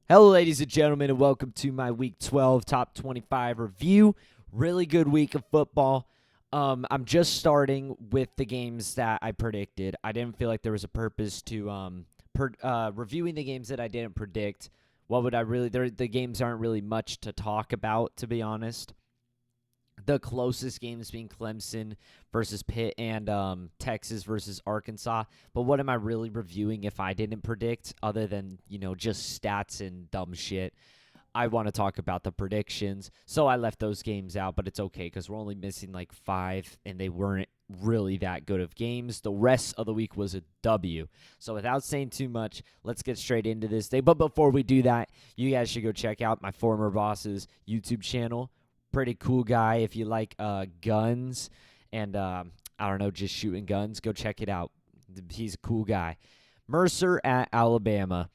Hello, ladies and gentlemen, and welcome to my Week 12 Top 25 review. Really good week of football. I'm just starting with the games that I predicted. I didn't feel like there was a purpose to reviewing the games that I didn't predict. What would I really? The games aren't really much to talk about, to be honest. The closest games being Clemson versus Pitt and Texas versus Arkansas. But what am I really reviewing if I didn't predict, other than just stats and dumb shit? I want to talk about the predictions, so I left those games out, but it's okay because we're only missing like 5, and they weren't really that good of games. The rest of the week was a W. So without saying too much, let's get straight into this day. But before we do that, you guys should go check out my former boss's YouTube channel. Pretty cool guy. If you like guns and I don't know, just shooting guns, go check it out. He's a cool guy. Mercer at Alabama.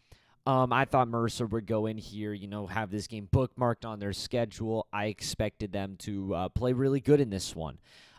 I thought Mercer would go in here, have this game bookmarked on their schedule. I expected them to play really good in this one,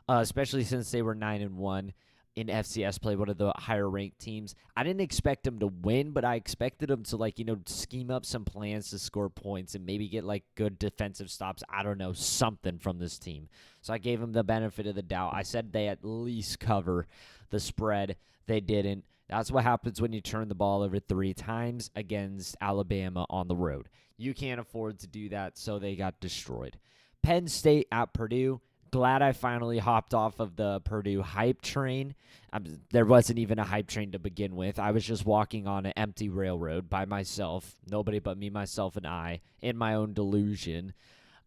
especially since they were 9-1 in FCS play, one of the higher ranked teams. I didn't expect them to win, but I expected them to scheme up some plans to score points and maybe get good defensive stops. I don't know, something from this team. So I gave them the benefit of the doubt. I said they at least cover the spread. They didn't. That's what happens when you turn the ball over 3 times against Alabama on the road. You can't afford to do that, so they got destroyed. Penn State at Purdue. Glad I finally hopped off of the Purdue hype train. There wasn't even a hype train to begin with. I was just walking on an empty railroad by myself. Nobody but me, myself, and I, in my own delusion.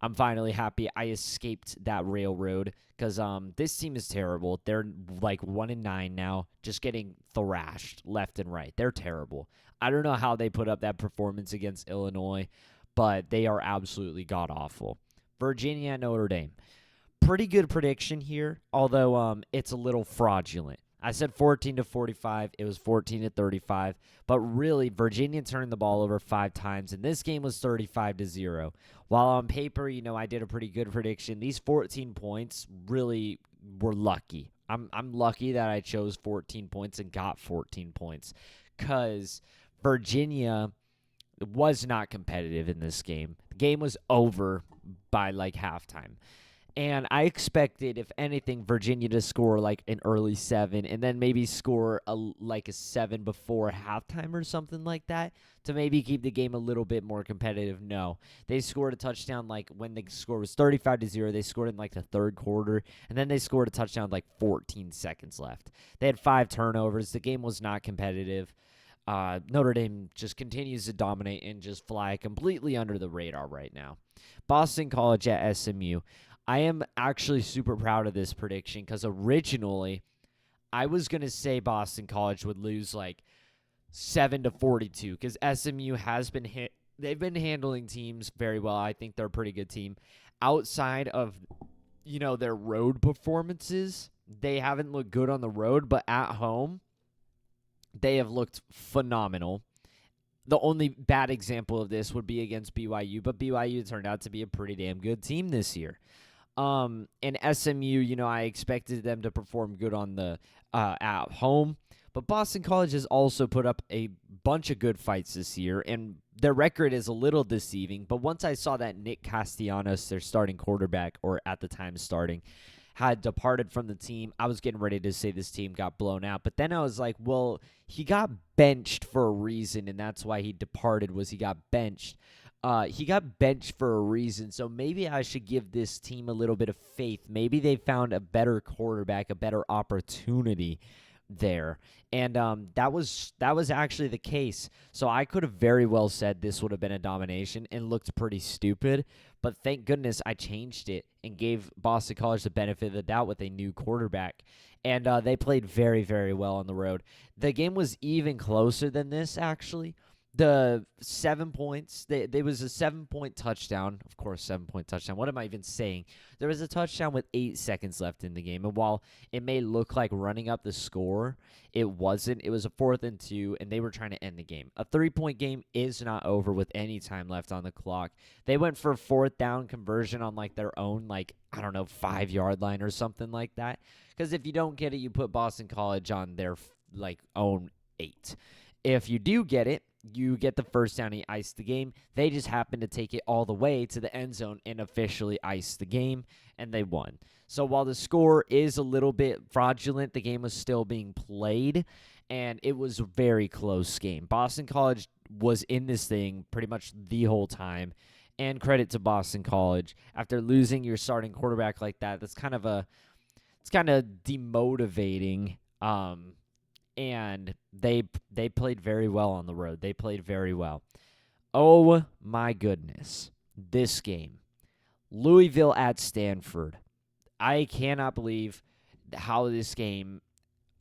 I'm finally happy I escaped that railroad because this team is terrible. They're like 1-9 now, just getting thrashed left and right. They're terrible. I don't know how they put up that performance against Illinois, but they are absolutely god-awful. Virginia at Notre Dame. Pretty good prediction here, although it's a little fraudulent. I said 14-45. It was 14-35. But really, Virginia turned the ball over 5 times, and this game was 35-0. While on paper, I did a pretty good prediction. These 14 points really were lucky. I'm lucky that I chose 14 points and got 14 points because Virginia was not competitive in this game. The game was over by halftime. And I expected, if anything, Virginia to score an early 7 and then maybe score a 7 before halftime or something like that to maybe keep the game a little bit more competitive. No. They scored a touchdown when the score was 35-0. They scored in the third quarter, and then they scored a touchdown 14 seconds left. They had 5 turnovers. The game was not competitive. Notre Dame just continues to dominate and just fly completely under the radar right now. Boston College at SMU. I am actually super proud of this prediction because originally I was going to say Boston College would lose 7-42 because SMU has been they've been handling teams very well. I think they're a pretty good team. Outside of, their road performances, they haven't looked good on the road, but at home, they have looked phenomenal. The only bad example of this would be against BYU, but BYU turned out to be a pretty damn good team this year. And SMU, I expected them to perform good on the at home, but Boston College has also put up a bunch of good fights this year, and their record is a little deceiving. But once I saw that Nick Castellanos, their starting quarterback, or at the time starting, had departed from the team, I was getting ready to say this team got blown out. But then I was like, well, he got benched for a reason, and that's why he departed, was he got benched. He got benched for a reason, so maybe I should give this team a little bit of faith. Maybe they found a better quarterback, a better opportunity there, and that was actually the case. So I could have very well said this would have been a domination and looked pretty stupid, but thank goodness I changed it and gave Boston College the benefit of the doubt with a new quarterback, and they played very, very well on the road. The game was even closer than this, actually. The 7 points, there was a 7-point touchdown. Of course, 7-point touchdown. What am I even saying? There was a touchdown with 8 seconds left in the game. And while it may look like running up the score, it wasn't. It was a 4th and 2, and they were trying to end the game. A 3-point game is not over with any time left on the clock. They went for a 4th down conversion on their own, 5-yard line or something like that. Because if you don't get it, you put Boston College on their own 8. If you do get it, You get the first down, he iced the game. They just happened to take it all the way to the end zone and officially ice the game, and they won. So while the score is a little bit fraudulent, the game was still being played, and it was a very close game. Boston College was in this thing pretty much the whole time, and credit to Boston College. After losing your starting quarterback like that, it's kind of demotivating. And they played very well on the road. They played very well. Oh my goodness. This game. Louisville at Stanford. I cannot believe how this game,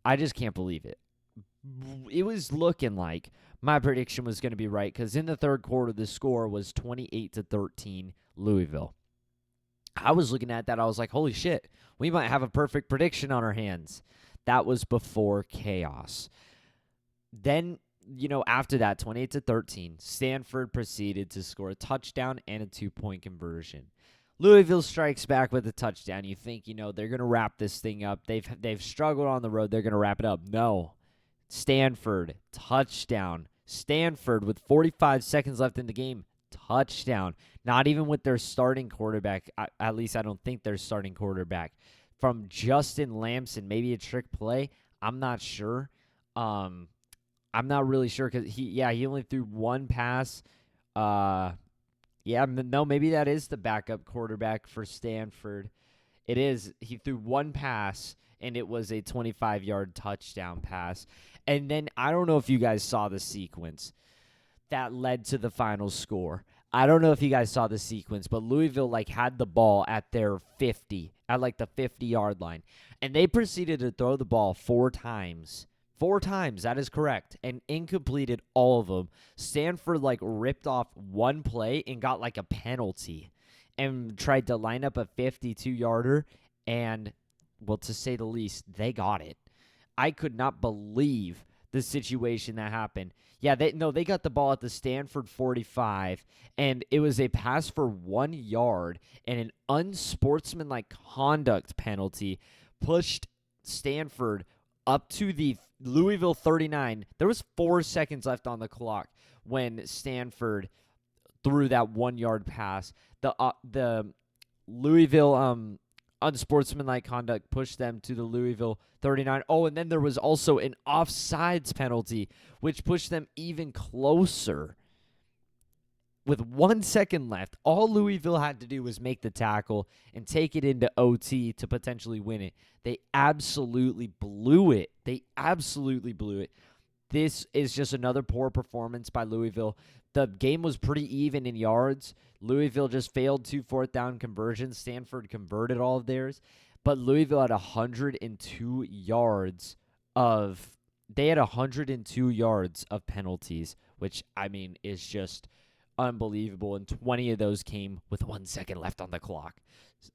I just can't believe it. It was looking like my prediction was going to be right because in the third quarter, the score was 28-13 Louisville. I was looking at that. I was like, holy shit, we might have a perfect prediction on our hands. That was before chaos. Then, after that, 28-13, Stanford proceeded to score a touchdown and a 2-point conversion. Louisville strikes back with a touchdown. You think, they're going to wrap this thing up. They've struggled on the road. They're going to wrap it up. No. Stanford, touchdown. Stanford with 45 seconds left in the game, touchdown. Not even with their starting quarterback. At least I don't think their starting quarterback. From Justin Lamson, maybe a trick play. I'm not sure. I'm not really sure because he only threw one pass. Maybe that is the backup quarterback for Stanford. It is. He threw one pass, and it was a 25-yard touchdown pass. And then I don't know if you guys saw the sequence that led to the final score. I don't know if you guys saw the sequence, but Louisville had the ball at their 50, at the 50-yard line. And they proceeded to throw the ball 4 times. 4 times, that is correct, and incompleted all of them. Stanford ripped off one play and got a penalty and tried to line up a 52-yarder, and, well, to say the least, they got it. I could not believe the situation that happened. Yeah, they got the ball at the Stanford 45, and it was a pass for 1 yard, and an unsportsmanlike conduct penalty pushed Stanford up to the Louisville 39. There was 4 seconds left on the clock when Stanford threw that 1 yard pass. The Louisville unsportsmanlike conduct pushed them to the Louisville 39. Oh, and then there was also an offsides penalty, which pushed them even closer. With 1 second left, all Louisville had to do was make the tackle and take it into OT to potentially win it. They absolutely blew it. This is just another poor performance by Louisville. The game was pretty even in yards. Louisville just failed 2 fourth-down conversions. Stanford converted all of theirs. But Louisville had 102 yards of penalties, which, is just unbelievable. And 20 of those came with 1 second left on the clock.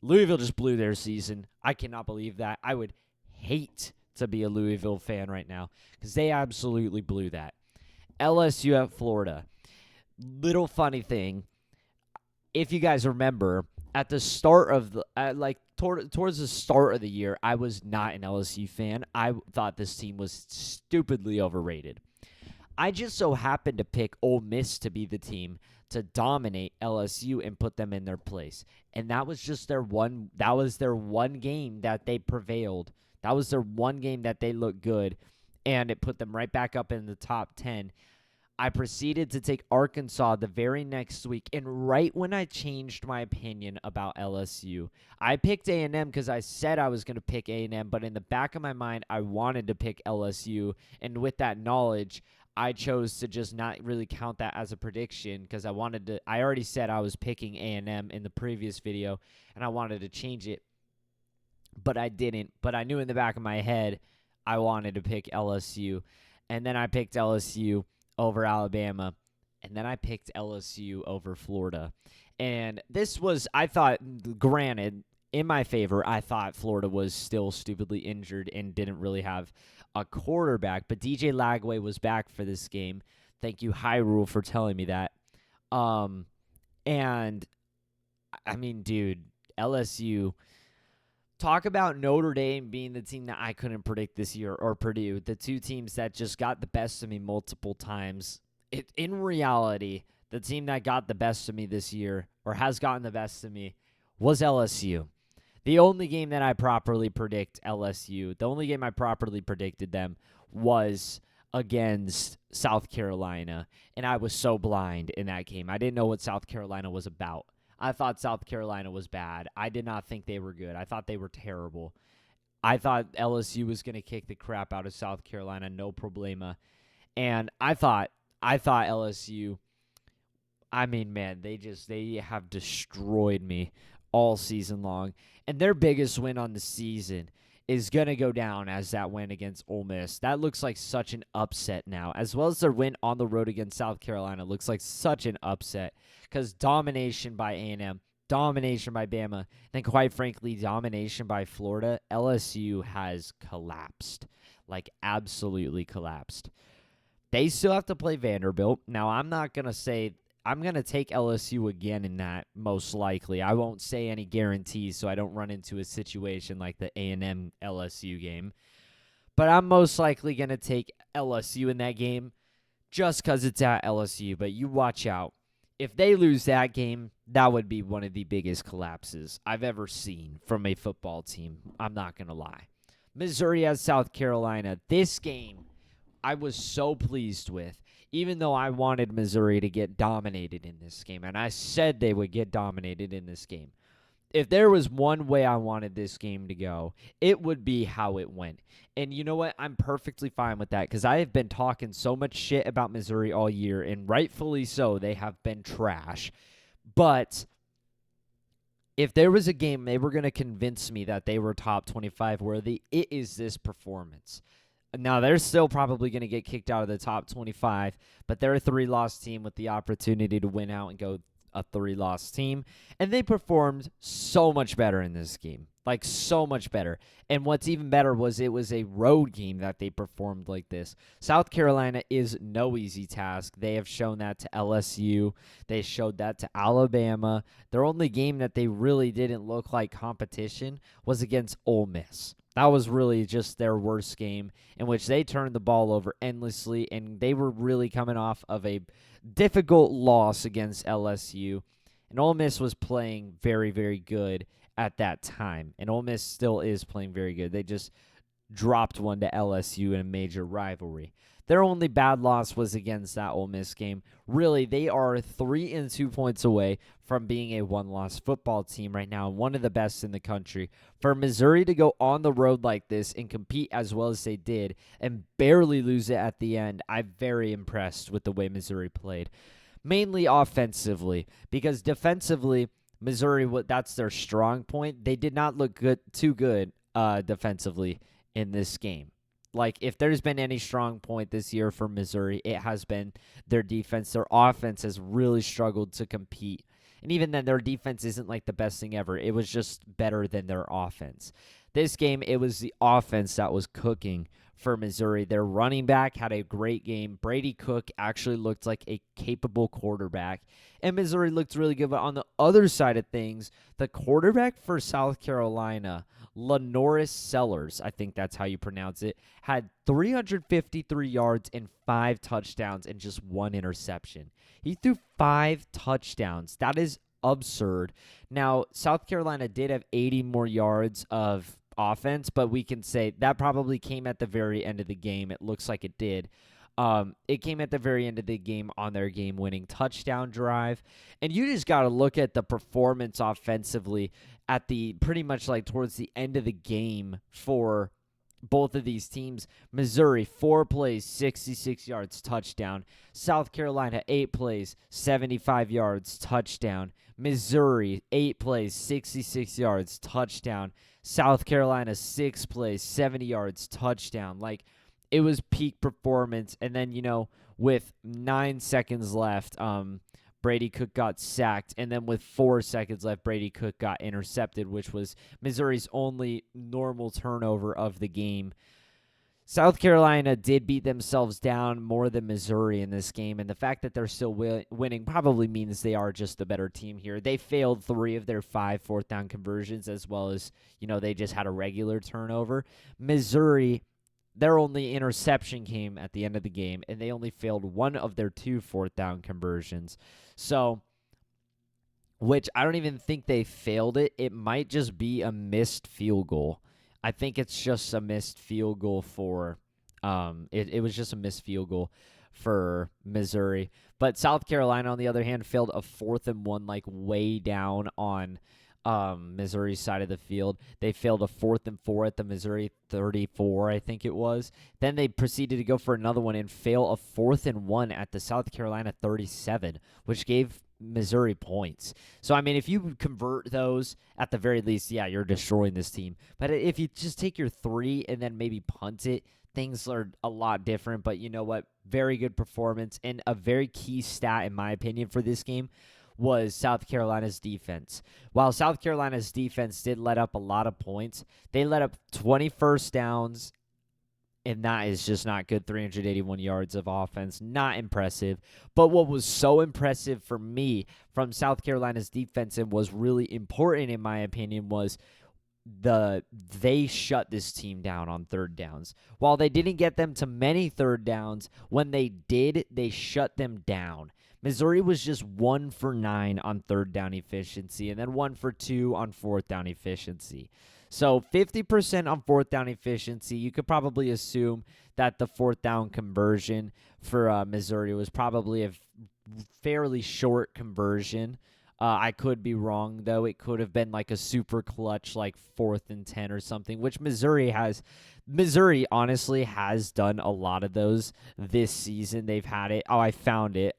Louisville just blew their season. I cannot believe that. I would hate to be a Louisville fan right now because they absolutely blew that. LSU at Florida. Little funny thing, if you guys remember, at the start of towards the start of the year, I was not an LSU fan. I thought this team was stupidly overrated. I just so happened to pick Ole Miss to be the team to dominate LSU and put them in their place. And that was just their one game that they prevailed. That was their one game that they looked good, and it put them right back up in the top 10. I proceeded to take Arkansas the very next week, and right when I changed my opinion about LSU, I picked A&M because I said I was going to pick A&M, but in the back of my mind, I wanted to pick LSU, and with that knowledge, I chose to just not really count that as a prediction because I already said I was picking A&M in the previous video, and I wanted to change it, but I didn't. But I knew in the back of my head I wanted to pick LSU, and then I picked LSU over Alabama, and then I picked LSU over Florida. And this was, I thought, granted, in my favor, I thought Florida was still stupidly injured and didn't really have a quarterback, but DJ Lagway was back for this game. Thank you, Hyrule, for telling me that. And, dude, LSU, talk about Notre Dame being the team that I couldn't predict this year, or Purdue, the two teams that just got the best of me multiple times. in reality, the team that got the best of me this year, or has gotten the best of me, was LSU. The only game that I properly predict LSU, the only game I properly predicted them was against South Carolina, and I was so blind in that game. I didn't know what South Carolina was about. I thought South Carolina was bad. I did not think they were good. I thought they were terrible. I thought LSU was going to kick the crap out of South Carolina, no problema. And I thought LSU, I mean, man, they have destroyed me all season long. And their biggest win on the season is going to go down as that win against Ole Miss. That looks like such an upset now, as well as their win on the road against South Carolina looks like such an upset because domination by A&M, domination by Bama, and quite frankly, domination by Florida. LSU has collapsed, like absolutely collapsed. They still have to play Vanderbilt. Now, I'm not going to say I'm going to take LSU again in that, most likely. I won't say any guarantees so I don't run into a situation like the A&M LSU game. But I'm most likely going to take LSU in that game just because it's at LSU. But you watch out. If they lose that game, that would be one of the biggest collapses I've ever seen from a football team. I'm not going to lie. Missouri has South Carolina. This game I was so pleased with, even though I wanted Missouri to get dominated in this game, and I said they would get dominated in this game. If there was one way I wanted this game to go, it would be how it went. And you know what? I'm perfectly fine with that because I have been talking so much shit about Missouri all year, and rightfully so. They have been trash. But if there was a game they were going to convince me that they were top 25 worthy, it is this performance. Now, they're still probably going to get kicked out of the top 25, but they're a 3-loss team with the opportunity to win out and go a 3-loss team. And they performed so much better in this game, like so much better. And what's even better was it was a road game that they performed like this. South Carolina is no easy task. They have shown that to LSU. They showed that to Alabama. Their only game that they really didn't look like competition was against Ole Miss. That was really just their worst game in which they turned the ball over endlessly, and they were really coming off of a difficult loss against LSU. And Ole Miss was playing very, very good at that time, and Ole Miss still is playing very good. They just dropped one to LSU in a major rivalry. Their only bad loss was against that Ole Miss game. Really, they are 3 and 2 points away from being a 1-loss football team right now, one of the best in the country. For Missouri to go on the road like this and compete as well as they did and barely lose it at the end, I'm very impressed with the way Missouri played. Mainly offensively, because defensively, Missouri, that's their strong point. They did not look too good defensively in this game. Like, if there's been any strong point this year for Missouri, it has been their defense. Their offense has really struggled to compete. And even then, their defense isn't like the best thing ever. It was just better than their offense. This game, it was the offense that was cooking for Missouri. Their running back had a great game. Brady Cook actually looked like a capable quarterback. And Missouri looked really good. But on the other side of things, the quarterback for South Carolina, Lenoris Sellers, I think that's how you pronounce it, had 353 yards and 5 touchdowns and just 1 interception. He threw 5 touchdowns. That is absurd. Now, South Carolina did have 80 more yards of offense, but we can say that probably came at the very end of the game. It looks like it did. It came at the very end of the game on their game-winning touchdown drive. And you just got to look at the performance offensively at the pretty much like towards the end of the game for both of these teams. Missouri, 4 plays, 66 yards, touchdown. South Carolina, 8 plays, 75 yards, touchdown. Missouri, 8 plays, 66 yards, touchdown. South Carolina, 6 plays, 70 yards, touchdown. Like, it was peak performance. And then, with 9 seconds left, Brady Cook got sacked. And then with 4 seconds left, Brady Cook got intercepted, which was Missouri's only normal turnover of the game. South Carolina did beat themselves down more than Missouri in this game, and the fact that they're still winning probably means they are just the better team here. They failed 3 of their 5 fourth-down conversions, as well as, they just had a regular turnover. Missouri, their only interception came at the end of the game, and they only failed one of their 2 fourth down conversions. So, which I don't even think they failed it. It might just be a missed field goal. I think it's just a missed field goal for it was just a missed field goal for Missouri. But South Carolina, on the other hand, failed a 4th and 1, like way down on Missouri's side of the field. They failed a 4th and 4 at the Missouri 34, I think it was. Then they proceeded to go for another one and fail a 4th and 1 at the South Carolina 37, which gave Missouri points. So, I mean, if you convert those, at the very least, yeah, you're destroying this team. But if you just take your 3 and then maybe punt it, things are a lot different. But you know what? Very good performance. And a very key stat, in my opinion, for this game was South Carolina's defense. While South Carolina's defense did let up a lot of points, they let up 20 first downs, and that is just not good. 381 yards of offense, not impressive. But what was so impressive for me from South Carolina's defense and was really important, in my opinion, was they shut this team down on third downs. While they didn't get them to many third downs, when they did, they shut them down. Missouri was just 1 for 9 on third down efficiency, and then 1 for 2 on fourth down efficiency. So 50% on fourth down efficiency. You could probably assume that the fourth down conversion for Missouri was probably a fairly short conversion. I could be wrong, though. It could have been like a super clutch, like 4th and 10 or something, which Missouri has. Missouri, honestly, has done a lot of those this season. They've had it. Oh, I found it.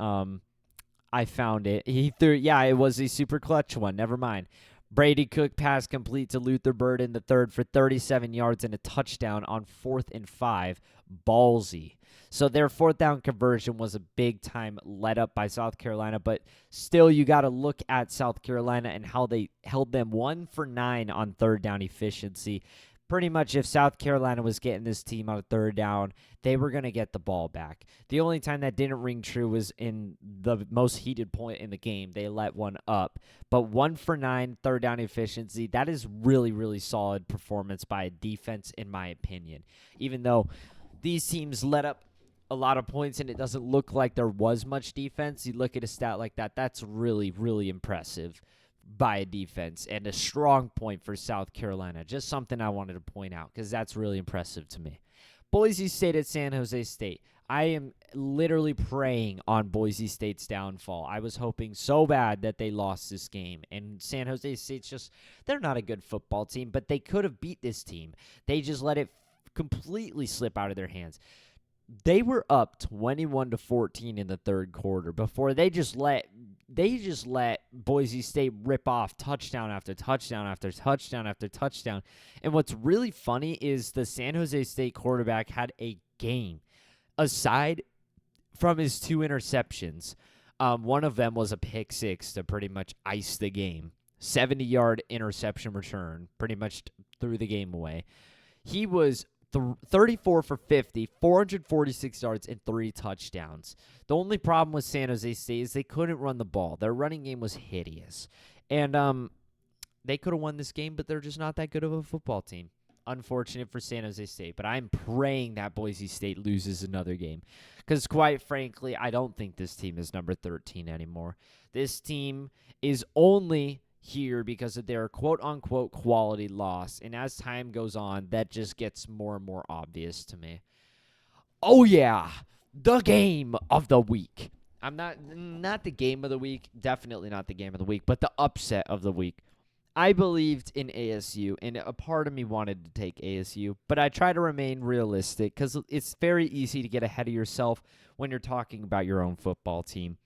I found it. He threw, yeah, it was a super clutch one. Never mind. Brady Cook pass complete to Luther Bird in the third for 37 yards and a touchdown on 4th and 5. Ballsy. So their fourth down conversion was a big time let up by South Carolina, but still you got to look at South Carolina and how they held them 1 for 9 on third down efficiency. Pretty much if South Carolina was getting this team on a third down, they were going to get the ball back. The only time that didn't ring true was in the most heated point in the game. They let one up. But 1 for 9 third down efficiency, that is really, really solid performance by a defense, in my opinion. Even though these teams let up a lot of points and it doesn't look like there was much defense, you look at a stat like that, that's really, really impressive by a defense and a strong point for South Carolina. Just something I wanted to point out because that's really impressive to me. Boise State at San Jose State. I am literally praying on Boise State's downfall. I was hoping so bad that they lost this game. And San Jose State's just, they're not a good football team, but they could have beat this team. They just let it completely slip out of their hands. They were up 21-14 in the third quarter before they just let Boise State rip off touchdown after touchdown after touchdown after touchdown. And what's really funny is the San Jose State quarterback had a game. Aside from his 2 interceptions, one of them was a pick six to pretty much ice the game. 70-yard interception return, pretty much threw the game away. He was 34 for 50, 446 yards, and 3 touchdowns. The only problem with San Jose State is they couldn't run the ball. Their running game was hideous. And they could have won this game, but they're just not that good of a football team. Unfortunate for San Jose State, but I'm praying that Boise State loses another game. Because quite frankly, I don't think this team is number 13 anymore. This team is only here because of their quote-unquote quality loss. And as time goes on, that just gets more and more obvious to me. Oh, yeah, the game of the week. I'm not the game of the week, definitely not the game of the week, but the upset of the week. I believed in ASU, and a part of me wanted to take ASU, but I try to remain realistic because it's very easy to get ahead of yourself when you're talking about your own football team.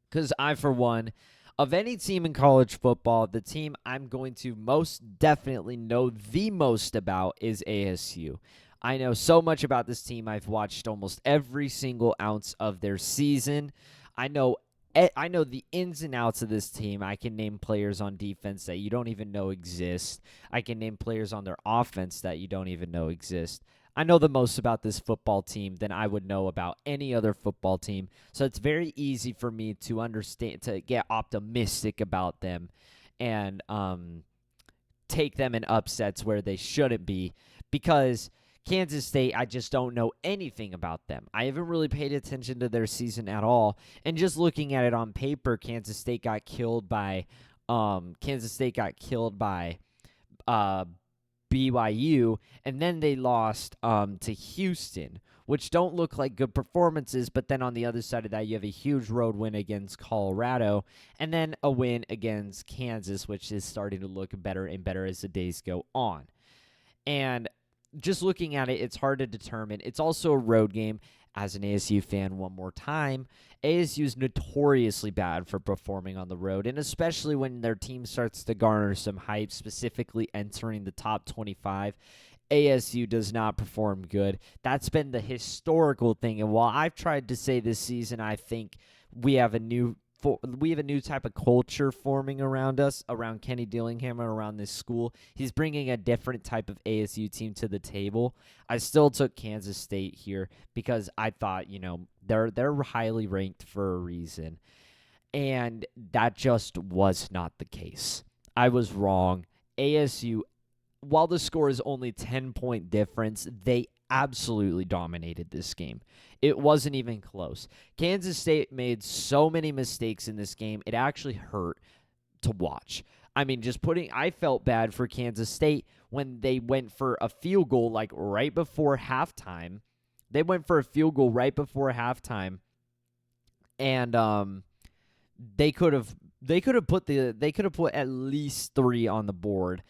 Because I, for one, of any team in college football, the team I'm going to most definitely know the most about is ASU. I know so much about this team. I've watched almost every single ounce of their season. I know the ins and outs of this team. I can name players on defense that you don't even know exist. I can name players on their offense that you don't even know exist. I know the most about this football team than I would know about any other football team. So it's very easy for me to understand, to get optimistic about them and take them in upsets where they shouldn't be. Because Kansas State, I just don't know anything about them. I haven't really paid attention to their season at all. And just looking at it on paper, Kansas State got killed by uh, BYU, and then they lost to Houston, which don't look like good performances. But then on the other side of that, you have a huge road win against Colorado, and then a win against Kansas, which is starting to look better and better as the days go on. And just looking at it, it's hard to determine. It's also a road game. As an ASU fan, one more time, ASU is notoriously bad for performing on the road, and especially when their team starts to garner some hype, specifically entering the top 25. ASU does not perform good. That's been the historical thing, and while I've tried to say this season, I think we have a new type of culture forming around us, around Kenny Dillingham, around this school. He's bringing a different type of ASU team to the table. I still took Kansas State here because I thought, they're highly ranked for a reason, and that just was not the case. I was wrong. ASU, while the score is only 10-point difference, they absolutely dominated this game. It wasn't even close. Kansas State made so many mistakes in this game, it actually hurt to watch. I mean, I felt bad for Kansas State when they went for a field goal right before halftime. They went for a field goal right before halftime, and they could have put at least 3 on the board.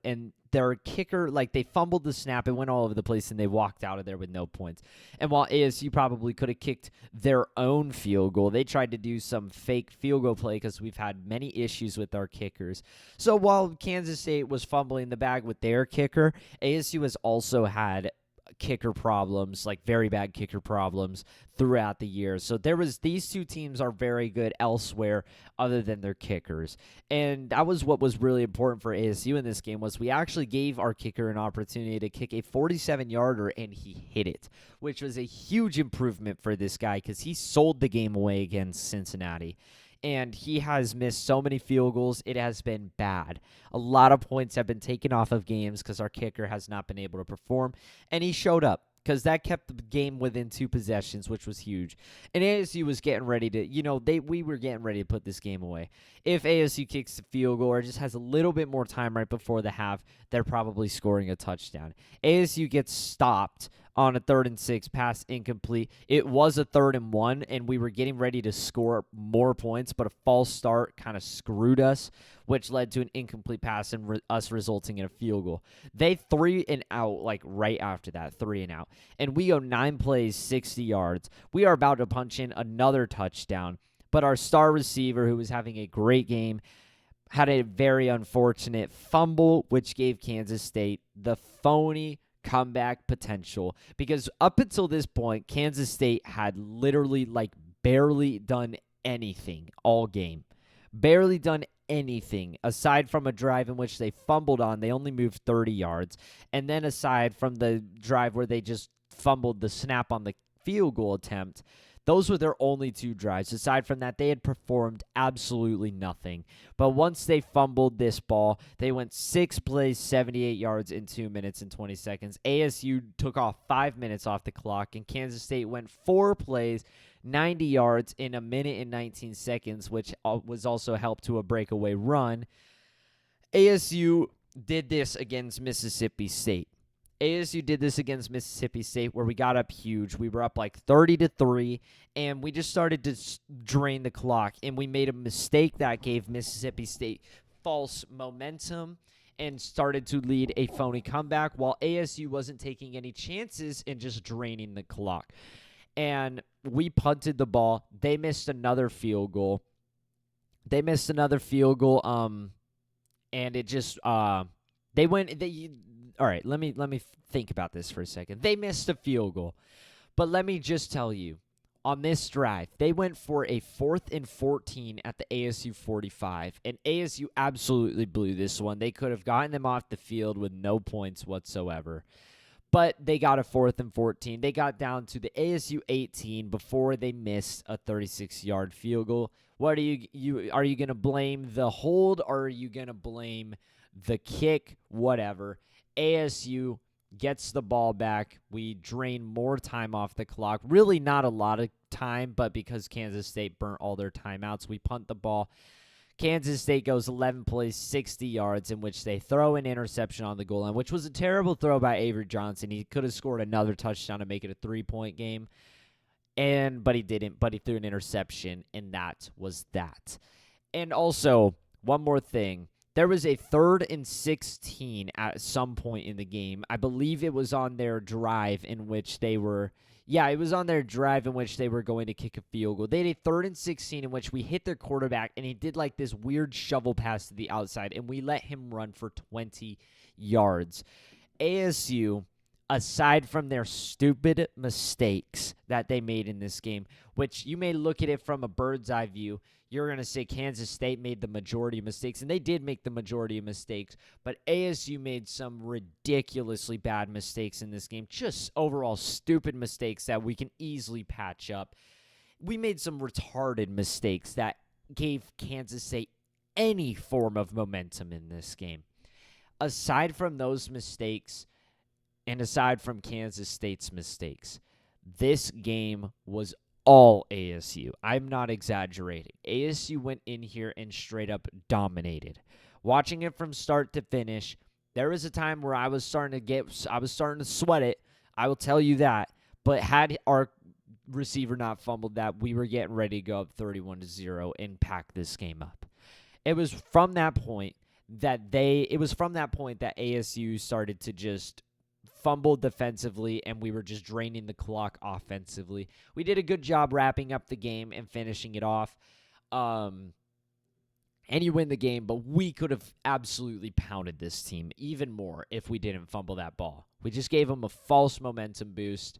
And their kicker, they fumbled the snap, it went all over the place, and they walked out of there with no points. And while ASU probably could have kicked their own field goal, they tried to do some fake field goal play because we've had many issues with our kickers. So while Kansas State was fumbling the bag with their kicker, ASU has also had kicker problems, very bad kicker problems throughout the year. So these two teams are very good elsewhere other than their kickers. And that was what was really important for ASU in this game, was we actually gave our kicker an opportunity to kick a 47-yarder, and he hit it, which was a huge improvement for this guy because he sold the game away against Cincinnati. And he has missed so many field goals. It has been bad. A lot of points have been taken off of games because our kicker has not been able to perform. And he showed up because that kept the game within 2 possessions, which was huge. And ASU was getting ready to, we were getting ready to put this game away. If ASU kicks the field goal or just has a little bit more time right before the half, they're probably scoring a touchdown. ASU gets stopped on a 3rd and 6, pass incomplete. It was a 3rd and 1, and we were getting ready to score more points, but a false start kind of screwed us, which led to an incomplete pass and us resulting in a field goal. They 3 and out, right after that, 3 and out. And we go 9 plays, 60 yards. We are about to punch in another touchdown, but our star receiver, who was having a great game, had a very unfortunate fumble, which gave Kansas State the phony comeback potential, because up until this point, Kansas State had literally barely done anything all game. Barely done anything aside from a drive in which they fumbled on. They only moved 30 yards. And then aside from the drive where they just fumbled the snap on the field goal attempt, those were their only 2 drives. Aside from that, they had performed absolutely nothing. But once they fumbled this ball, they went 6 plays, 78 yards in 2 minutes and 20 seconds. ASU took off 5 minutes off the clock, and Kansas State went 4 plays, 90 yards in 1 minute and 19 seconds, which was also helped to a breakaway run. ASU did this against Mississippi State. ASU did this against Mississippi State where we got up huge. We were up 30-3, and we just started to drain the clock, and we made a mistake that gave Mississippi State false momentum and started to lead a phony comeback, while ASU wasn't taking any chances and just draining the clock. And we punted the ball. They missed another field goal. And it just all right, let me think about this for a second. They missed a field goal. But let me just tell you, on this drive, they went for a 4th and 14 at the ASU 45, and ASU absolutely blew this one. They could have gotten them off the field with no points whatsoever. But they got a 4th and 14. They got down to the ASU 18 before they missed a 36-yard field goal. What are you going to blame the hold, or are you going to blame the kick? Whatever. ASU gets the ball back. We drain more time off the clock. Really not a lot of time, but because Kansas State burnt all their timeouts, we punt the ball. Kansas State goes 11 plays, 60 yards, in which they throw an interception on the goal line, which was a terrible throw by Avery Johnson. He could have scored another touchdown to make it a 3-point game, but he didn't. But he threw an interception, and that was that. And also, one more thing. There was a 3rd and 16 at some point in the game. I believe it was on their drive in which they were it was on their drive in which they were going to kick a field goal. They had a 3rd and 16 in which we hit their quarterback, and he did like this weird shovel pass to the outside, and we let him run for 20 yards. ASU, aside from their stupid mistakes that they made in this game, which you may look at it from a bird's eye view, you're going to say Kansas State made the majority of mistakes, and they did make the majority of mistakes, but ASU made some ridiculously bad mistakes in this game, just overall stupid mistakes that we can easily patch up. We made some retarded mistakes that gave Kansas State any form of momentum in this game. Aside from those mistakes, and aside from Kansas State's mistakes, this game was all ASU. I'm not exaggerating. ASU went in here and straight up dominated. Watching it from start to finish, there was a time where I was starting to sweat it. I will tell you that. But had our receiver not fumbled that, we were getting ready to go up 31-0 and pack this game up. It was from that point that ASU started to just fumbled defensively, and we were just draining the clock offensively. We did a good job wrapping up the game and finishing it off. And you win the game, but we could have absolutely pounded this team even more if we didn't fumble that ball. We just gave them a false momentum boost,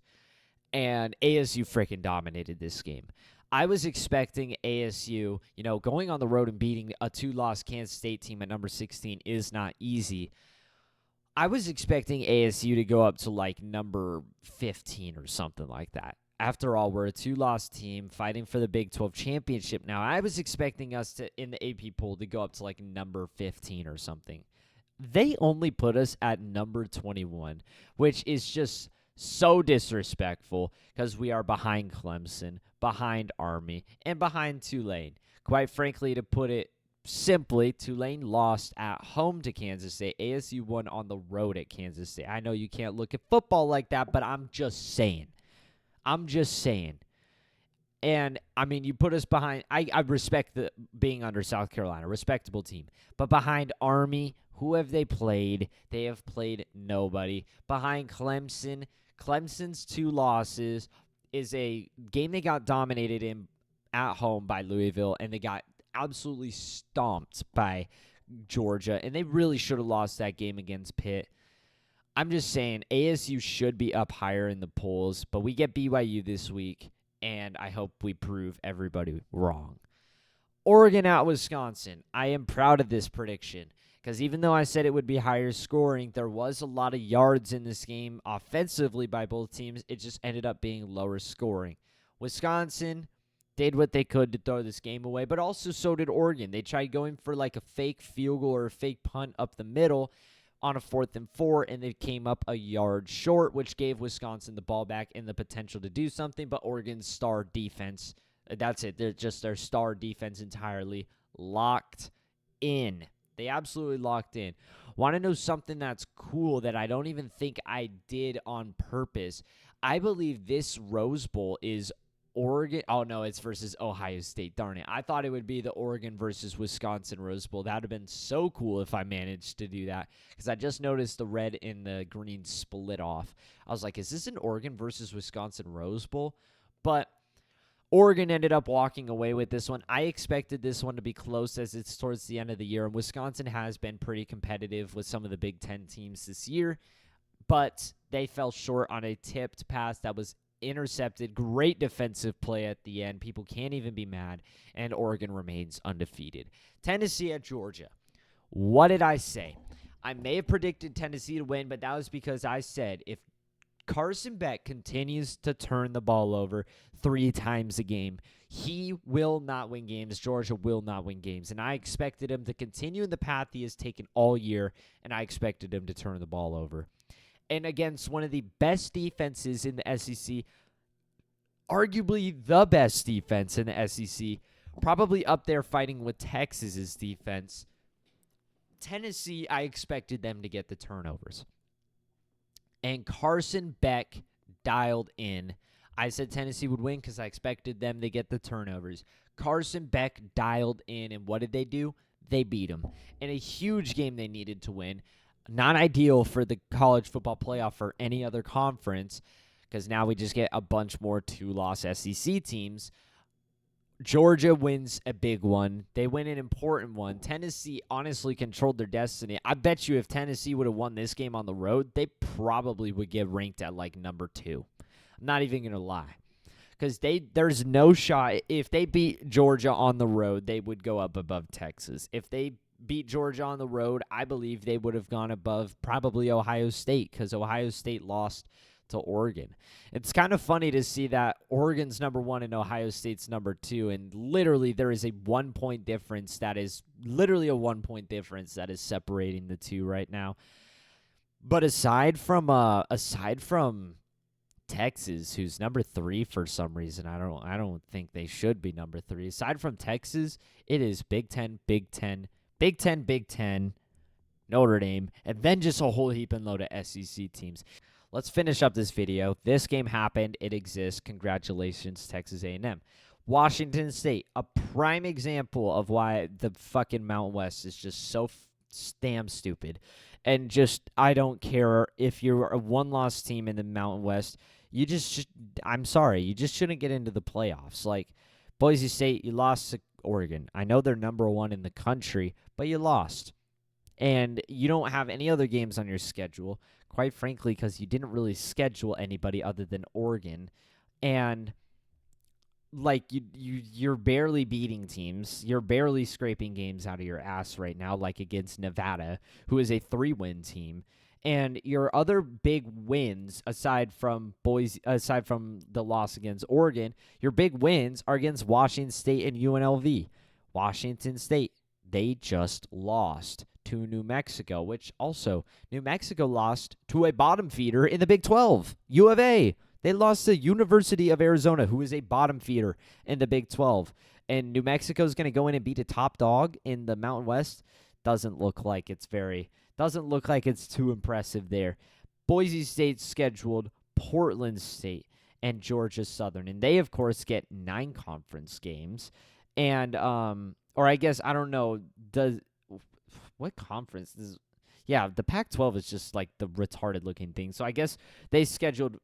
and ASU freaking dominated this game. I was expecting ASU, going on the road and beating a 2-loss Kansas State team at number 16 is not easy. I was expecting ASU to go up to like number 15 or something like that. After all, we're a 2-loss team fighting for the Big 12 championship now. I was expecting us to, in the AP poll, to go up to like number 15 or something. They only put us at number 21, which is just so disrespectful because we are behind Clemson, behind Army, and behind Tulane. Quite frankly, to put it simply, Tulane lost at home to Kansas State. ASU won on the road at Kansas State. I know you can't look at football like that, but I'm just saying. And, I mean, you put us behind. I respect the being under South Carolina, respectable team. But behind Army, who have they played? They have played nobody. Behind Clemson, Clemson's 2 losses is a game they got dominated in at home by Louisville, and they got absolutely stomped by Georgia, and they really should have lost that game against Pitt. I'm just saying ASU should be up higher in the polls, but we get BYU this week, and I hope we prove everybody wrong. Oregon at Wisconsin. I am proud of this prediction because even though I said it would be higher scoring, there was a lot of yards in this game offensively by both teams. It just ended up being lower scoring. Wisconsin did what they could to throw this game away, but also so did Oregon. They tried going for like a fake field goal or a fake punt up the middle on a 4th and 4, and they came up a yard short, which gave Wisconsin the ball back and the potential to do something, but Oregon's star defense, that's it. They're just their star defense entirely locked in. They absolutely locked in. Want to know something that's cool that I don't even think I did on purpose? I believe this Rose Bowl is Oregon. Oh, no, it's versus Ohio State. Darn it. I thought it would be the Oregon versus Wisconsin Rose Bowl. That would have been so cool if I managed to do that because I just noticed the red and the green split off. I was like, is this an Oregon versus Wisconsin Rose Bowl? But Oregon ended up walking away with this one. I expected this one to be close as it's towards the end of the year, and Wisconsin has been pretty competitive with some of the Big Ten teams this year, but they fell short on a tipped pass that was intercepted. Great defensive play at the end. People can't even be mad, and Oregon remains undefeated. Tennessee at Georgia. What did I say? I may have predicted Tennessee to win, but that was because I said if Carson Beck continues to turn the ball over 3 times a game, he will not win games. Georgia will not win games. And I expected him to continue in the path he has taken all year, and I expected him to turn the ball over. and against one of the best defenses in the SEC, arguably the best defense in the SEC, probably up there fighting with Texas's defense. Tennessee, I expected them to get the turnovers. And Carson Beck dialed in. I said Tennessee would win because I expected them to get the turnovers. Carson Beck dialed in, and what did they do? They beat them in a huge game they needed to win. Not ideal for the college football playoff or any other conference, because now we just get a bunch more two-loss SEC teams. Georgia wins a big one. They win an important one. Tennessee honestly controlled their destiny. I bet you if Tennessee would have won this game on the road, they probably would get ranked at like number 2. I'm not even going to lie. Because there's no shot. If they beat Georgia on the road, they would go up above Texas. If they beat Georgia on the road, I believe they would have gone above probably Ohio State, because Ohio State lost to Oregon. It's kind of funny to see that Oregon's number 1 and Ohio State's number 2, and literally there is a 1-point difference that is separating the two right now. But aside from Texas, who's number 3 for some reason, I don't think they should be number 3. Aside from Texas, it is Big Ten, Big Ten, Big Ten, Big Ten, Notre Dame, and then just a whole heap and load of SEC teams. Let's finish up this video. This game happened. It exists. Congratulations, Texas A&M. Washington State, a prime example of why the fucking Mountain West is just so damn stupid. And just, I don't care if you're a one-loss team in the Mountain West. I'm sorry, you just shouldn't get into the playoffs. Like, Boise State, you lost to Oregon. I know they're number 1 in the country, but you lost. And you don't have any other games on your schedule, quite frankly, because you didn't really schedule anybody other than Oregon. And like you're barely beating teams. You're barely scraping games out of your ass right now, like against Nevada, who is a 3-win team. And your other big wins, aside from the loss against Oregon, your big wins are against Washington State and UNLV. Washington State, they just lost to New Mexico, which also New Mexico lost to a bottom feeder in the Big 12, U of A. They lost to University of Arizona, who is a bottom feeder in the Big 12. And New Mexico is going to go in and beat a top dog in the Mountain West. Doesn't look like it's too impressive there. Boise State scheduled Portland State and Georgia Southern. And they, of course, get 9 conference games. And, or I guess, I don't know, what conference? The Pac-12 is just like the retarded looking thing. So I guess they scheduled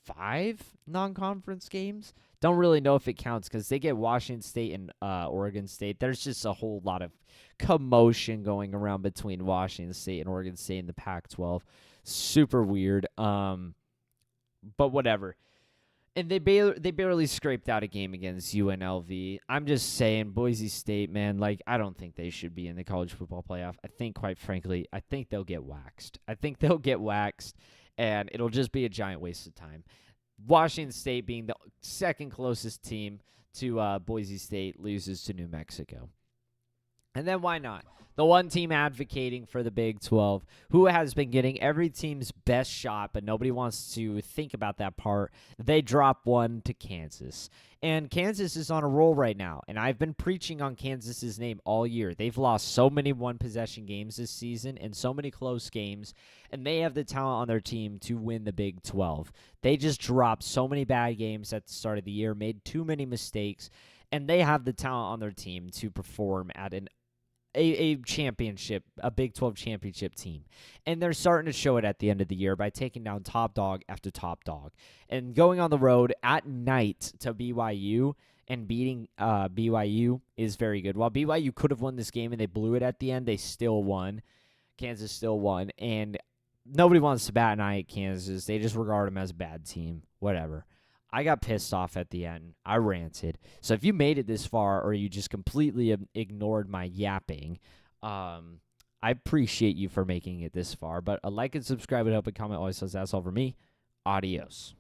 5 non-conference games. Don't really know if it counts because they get Washington State and Oregon State. There's just a whole lot of commotion going around between Washington State and Oregon State in the Pac-12. Super weird. But whatever. And they barely scraped out a game against UNLV. I'm just saying, Boise State, man, like, I don't think they should be in the college football playoff. I think, quite frankly, they'll get waxed. And it'll just be a giant waste of time. Washington State, being the second closest team to Boise State, loses to New Mexico. And then why not? The one team advocating for the Big 12, who has been getting every team's best shot, but nobody wants to think about that part. They drop one to Kansas. And Kansas is on a roll right now, and I've been preaching on Kansas's name all year. They've lost so many one-possession games this season and so many close games, and they have the talent on their team to win the Big 12. They just dropped so many bad games at the start of the year, made too many mistakes, and they have the talent on their team to perform at a championship, a Big 12 championship team. And they're starting to show it at the end of the year by taking down top dog after top dog. And going on the road at night to BYU and beating BYU is very good. While BYU could have won this game and they blew it at the end, they still won. Kansas still won. And nobody wants to bat an eye at Kansas. They just regard them as a bad team. Whatever. I got pissed off at the end. I ranted. So if you made it this far or you just completely ignored my yapping, I appreciate you for making it this far. But a like and subscribe would help, and comment always says that's all for me. Adios.